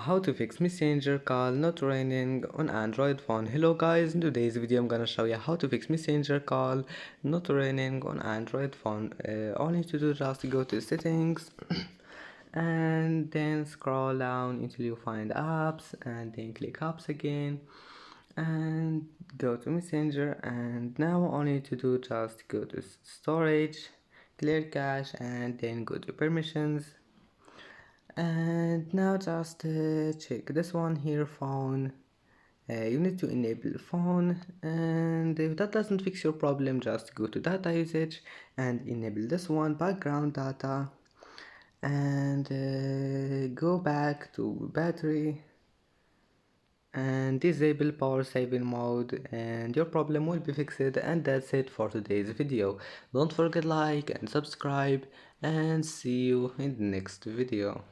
How to fix messenger call not running on Android phone. Hello guys, in today's video I'm gonna show you how to fix messenger call not running on Android phone. All you need to do is just go to settings and then scroll down until you find apps and then click apps again and go to messenger. And now all you need to do just go to storage, clear cache, and then go to permissions. And now just check this one here, phone. You need to enable phone, and if that doesn't fix your problem, just go to data usage and enable this one, background data, and go back to battery and disable power saving mode, and your problem will be fixed. And that's it for today's video. Don't forget like and subscribe, and see you in the next video.